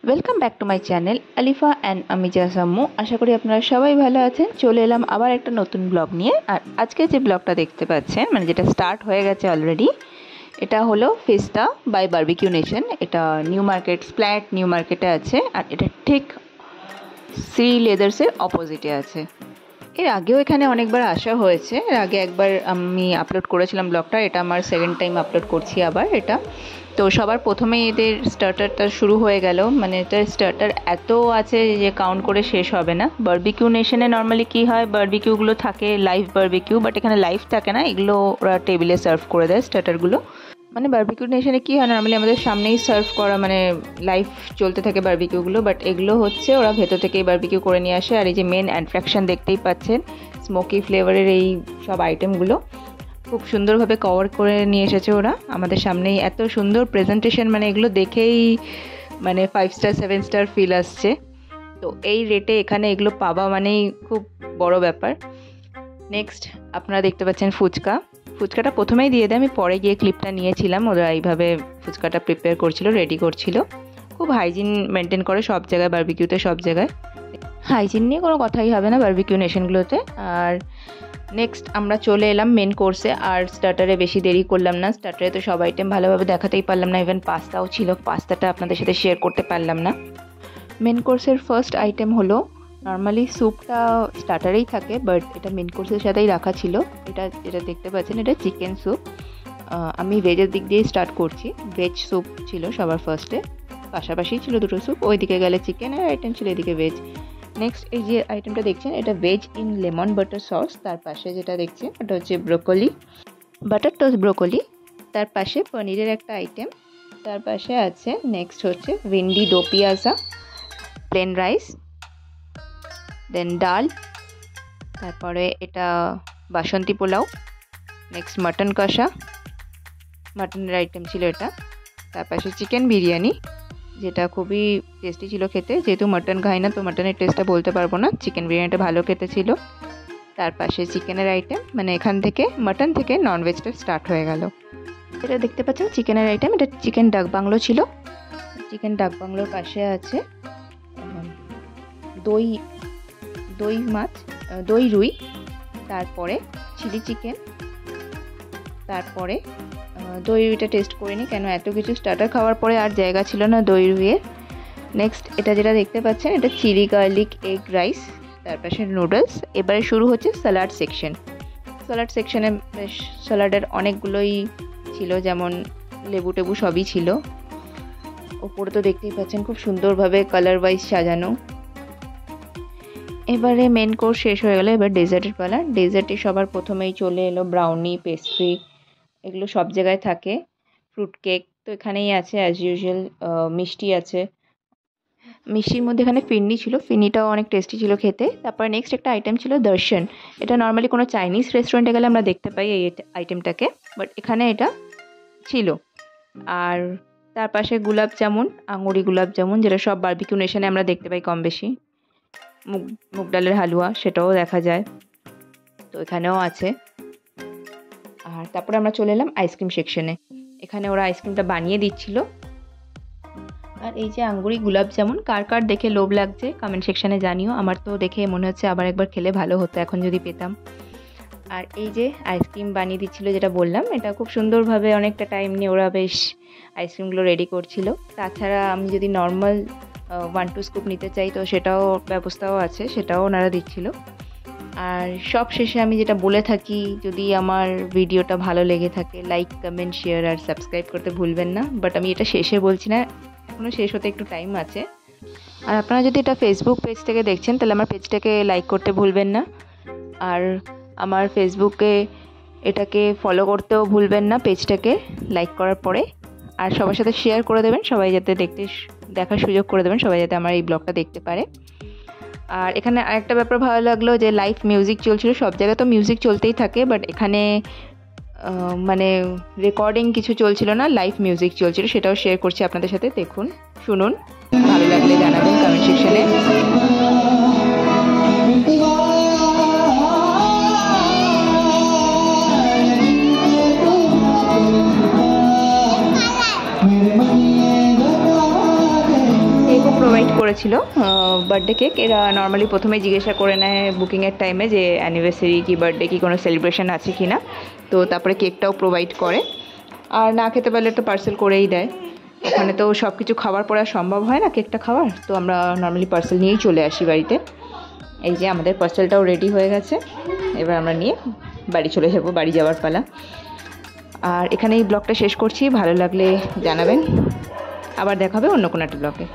Welcome back to my channel Alifa and Amija Sammu. আশা করি আপনারা সবাই ভালো আছেন। চলে এলাম আবার একটা নতুন ব্লগ নিয়ে। আর আজকে যে ব্লগটা দেখতে পাচ্ছেন, মানে যেটা স্টার্ট হয়ে গেছে অলরেডি, এটা হলো ফেস্টা বাই বারবিকিউ নেশন। এটা নিউ মার্কেট, স্প্ল্যাট নিউ মার্কেটে আছে। আর এটা ঠিক শ্রী লেদার্সের অপোজিটে আছে। এর আগেও এখানে অনেকবার আসা হয়েছে। এর আগে একবার আমি আপলোড করেছিলাম ব্লগটা, এটা আমার সেকেন্ড টাইম আপলোড করছি আবার এটা। তো সবার প্রথমেই এদের স্টার্টারটা শুরু হয়ে গেল। মানে এটার স্টার্টার এত আছে যে কাউন্ট করে শেষ হবে না। বারবিকিউ নেশনে নর্মালি কী হয়, বারবিকিউগুলো থাকে লাইভ বারবিকিউ, বাট এখানে লাইভ থাকে না, এগুলো ওরা টেবিলে সার্ভ করে দেয় স্টার্টারগুলো। মানে বারবিকিউ নেশনে কী হয়, নর্মালি আমাদের সামনেই সার্ভ করা, মানে লাইভ চলতে থাকে বারবিকিউগুলো, বাট এগুলো হচ্ছে ওরা ভেতর থেকেই বারবিকিউ করে নিয়ে আসে। আর এই যে মেন অ্যাট্রাকশন দেখতেই পাচ্ছেন, স্মোকি ফ্লেভারের এই সব আইটেমগুলো খুব সুন্দরভাবে কভার করে নিয়ে এসেছে ওরা আমাদের সামনেই। এত সুন্দর প্রেজেন্টেশন, মানে এগুলো দেখেই মানে 5 স্টার 7 স্টার ফিল আসছে। তো এই রেটে এখানে এগুলো পাওয়া মানেই খুব বড় ব্যাপার। নেক্সট আপনারা দেখতে পাচ্ছেন ফুচকাটা প্রথমেই দিয়ে দেয়, আমি পরে গিয়ে ক্লিপটা নিয়েছিলাম। ওরা এইভাবে ফুচকাটা প্রিপেয়ার করছিল, রেডি করছিল। খুব হাইজিন মেনটেন করে সব জায়গায়, বারবিকিউতে সব জায়গায় হাইজিন নিয়ে কোনো কথাই হবে না বারবিকিউ নেশনগুলোতে। আর নেক্সট আমরা চলে এলাম মেন কোর্সে। আর স্টার্টারে বেশি দেরি করলাম না, স্টার্টারে তো সব আইটেম ভালোভাবে দেখাতেই পারলাম না, ইভেন পাস্তাও ছিল, পাস্তাটা আপনাদের সাথে শেয়ার করতে পারলাম না। মেন কোর্সের ফার্স্ট আইটেম হলো, নর্মালি স্যুপটা স্টার্টারেই থাকে, বাট এটা মেন কোর্সের সাথেই রাখা ছিল। এটা দেখতে পাচ্ছেন, এটা চিকেন স্যুপ। আমি ভেজের দিক দিয়ে স্টার্ট করছি। ভেজ স্যুপ ছিল সবার ফার্স্টে, পাশাপাশি ছিল দুটো স্যুপ, ওইদিকে গেলে চিকেনের আইটেম ছিল, এদিকে ভেজ। নেক্সট এই যে আইটেমটা দেখছেন, এটা veg in lemon butter sauce. তার পাশে যেটা দেখছেন ওটা হচ্ছে ব্রোকলি, বাটার টোস্ট ব্রোকলি। তার পাশে পনিরের একটা আইটেম। তার পাশে আছে নেক্সট হচ্ছে ভিন্ডি দো পিয়াজা, প্লেন রাইস, দেন ডাল, তারপরে এটা বাসন্তী পোলাও, নেক্সট মাটন কষা, মাটনের আইটেম ছিল এটা। তার পাশে চিকেন বিরিয়ানি, যেটা খুবই টেস্টি ছিল খেতে। যেহেতু মাটন খাই না, তো মাটনের টেস্টটা বলতে পারবো না, চিকেন বিরিয়ানিটা ভালো খেতে ছিল। তার পাশে চিকেনের আইটেম, মানে এখান থেকে মাটন থেকে ননভেজটা স্টার্ট হয়ে গেল। এটা দেখতে পাচ্ছেন চিকেনের আইটেম, এটা চিকেন ডাক বাংলো ছিল। চিকেন ডাক বাংলোর পাশে আছে দই মাছ, দই রুই, তারপরে চিলি চিকেন, তারপরে দই রুইটা টেস্ট করিনি, কেন এত কিছু স্টার্টার খাওয়ার পরে আর জায়গা ছিল না দই রুইয়ের। নেক্সট এটা যেটা দেখতে পাচ্ছেন, এটা চিলি গার্লিক এগ রাইস, তার পাশে নুডলস। এবারে শুরু হচ্ছে স্যালাড সেকশন। স্যালাড সেকশনে বেশ স্যালাডের অনেকগুলোই ছিল, যেমন লেবু টেবু সবই ছিল। ওপরে তো দেখতেই পাচ্ছেন খুব সুন্দরভাবে কালার ওয়াইজ সাজানো। এবারে মেন কোর্স শেষ হয়ে গেল, এবার ডেজার্টের পালা। ডেজার্টে সবার প্রথমেই চলে এলো ব্রাউনি, পেস্ট্রি, এগুলো সব জায়গায় থাকে। ফ্রুট কেক তো এখানেই আছে অ্যাজ ইউজুয়াল। মিষ্টি আছে, মিষ্টির মধ্যে এখানে ফিরনি ছিল, ফিরনিটাও অনেক টেস্টি ছিল খেতে। তারপর নেক্সট একটা আইটেম ছিল দর্শন। এটা নর্মালি কোনো চাইনিজ রেস্টুরেন্টে গেলে আমরা দেখতে পাই এই আইটেমটাকে, বাট এখানে এটা ছিল। আর তার পাশে গুলাব জামুন, আঙুরি গুলাব জামুন, যেটা সব বারবিকিউ নেশনে আমরা দেখতে পাই কম বেশি। মুগ ডালের হালুয়া, সেটাও দেখা যায়, তো এখানেও আছে। আর তারপরে আমরা চলে এলাম আইসক্রিম সেকশনে। এখানে ওরা আইসক্রিমটা বানিয়ে দিচ্ছিল। আর এই যে আঙ্গুরি গুলাব জামুন, কার কার দেখে লোভ লাগছে কমেন্ট সেকশানে জানিও। আমার তো দেখে মনে হচ্ছে আবার একবার খেলে ভালো হতো এখন যদি পেতাম। আর এই যে আইসক্রিম বানিয়ে দিচ্ছিল, যেটা বললাম, এটা খুব সুন্দরভাবে অনেকটা টাইম নিয়ে ওরা বেশ আইসক্রিমগুলো রেডি করছিল। তাছাড়া আমি যদি নর্মাল 1-2 স্কুপ নিতে চাই, তো সেটাও ব্যবস্থাও আছে, সেটাও ওনারা দিচ্ছিল। আর সব শেষে আমি যেটা বলে থাকি, যদি আমার ভিডিওটা ভালো লেগে থাকে, লাইক, কমেন্ট, শেয়ার আর সাবস্ক্রাইব করতে ভুলবেন না। বাট আমি এটা শেষে বলছি না, এখনও শেষ হতে একটু টাইম আছে। আর আপনারা যদি এটা ফেসবুক পেজ থেকে দেখছেন, তাহলে আমার পেজটাকে লাইক করতে ভুলবেন না। আর আমার ফেসবুকে এটাকে ফলো করতেও ভুলবেন না, পেজটাকে লাইক করার পরে। আর সবার সাথে শেয়ার করে দেবেন, সবাই যাতে দেখার সুযোগ করে দেবেন, সবাই যাতে আমার এই ব্লগটা দেখতে পারে। আর এখানে আরেকটা ব্যাপার ভালো লাগলো, যে লাইভ মিউজিক চলছিল। সব জায়গায় তো মিউজিক চলতেই থাকে, বাট এখানে মানে রেকর্ডিং কিছু চলছিল না, লাইভ মিউজিক চলছিল। সেটাও শেয়ার করছি আপনাদের সাথে, দেখুন, শুনুন, ভালো লাগলে জানাবেন কমেন্ট সেকশনে। প্রোভাইড করেছিল বার্থডে কেক। এরা নর্মালি প্রথমেই জিজ্ঞাসা করে নেয় বুকিংয়ের টাইমে যে অ্যানিভার্সারি কি বার্থডে কি কোনো সেলিব্রেশন আছে কি না, তো তারপরে কেকটাও প্রোভাইড করে। আর না খেতে পারলে তো পার্সেল করেই দেয়। ওখানে তো সব কিছু খাবার পরে সম্ভব হয় না কেকটা খাওয়ার, তো আমরা নর্মালি পার্সেল নিয়েই চলে আসি বাড়িতে। এই যে আমাদের পার্সেলটাও রেডি হয়ে গেছে, এবার আমরা নিয়ে বাড়ি চলে যাব, বাড়ি যাওয়ার পালা। আর এখানেই ব্লগটা শেষ করছি, ভালো লাগলে জানাবেন, আবার দেখা হবে অন্য কোনো একটা ব্লগে।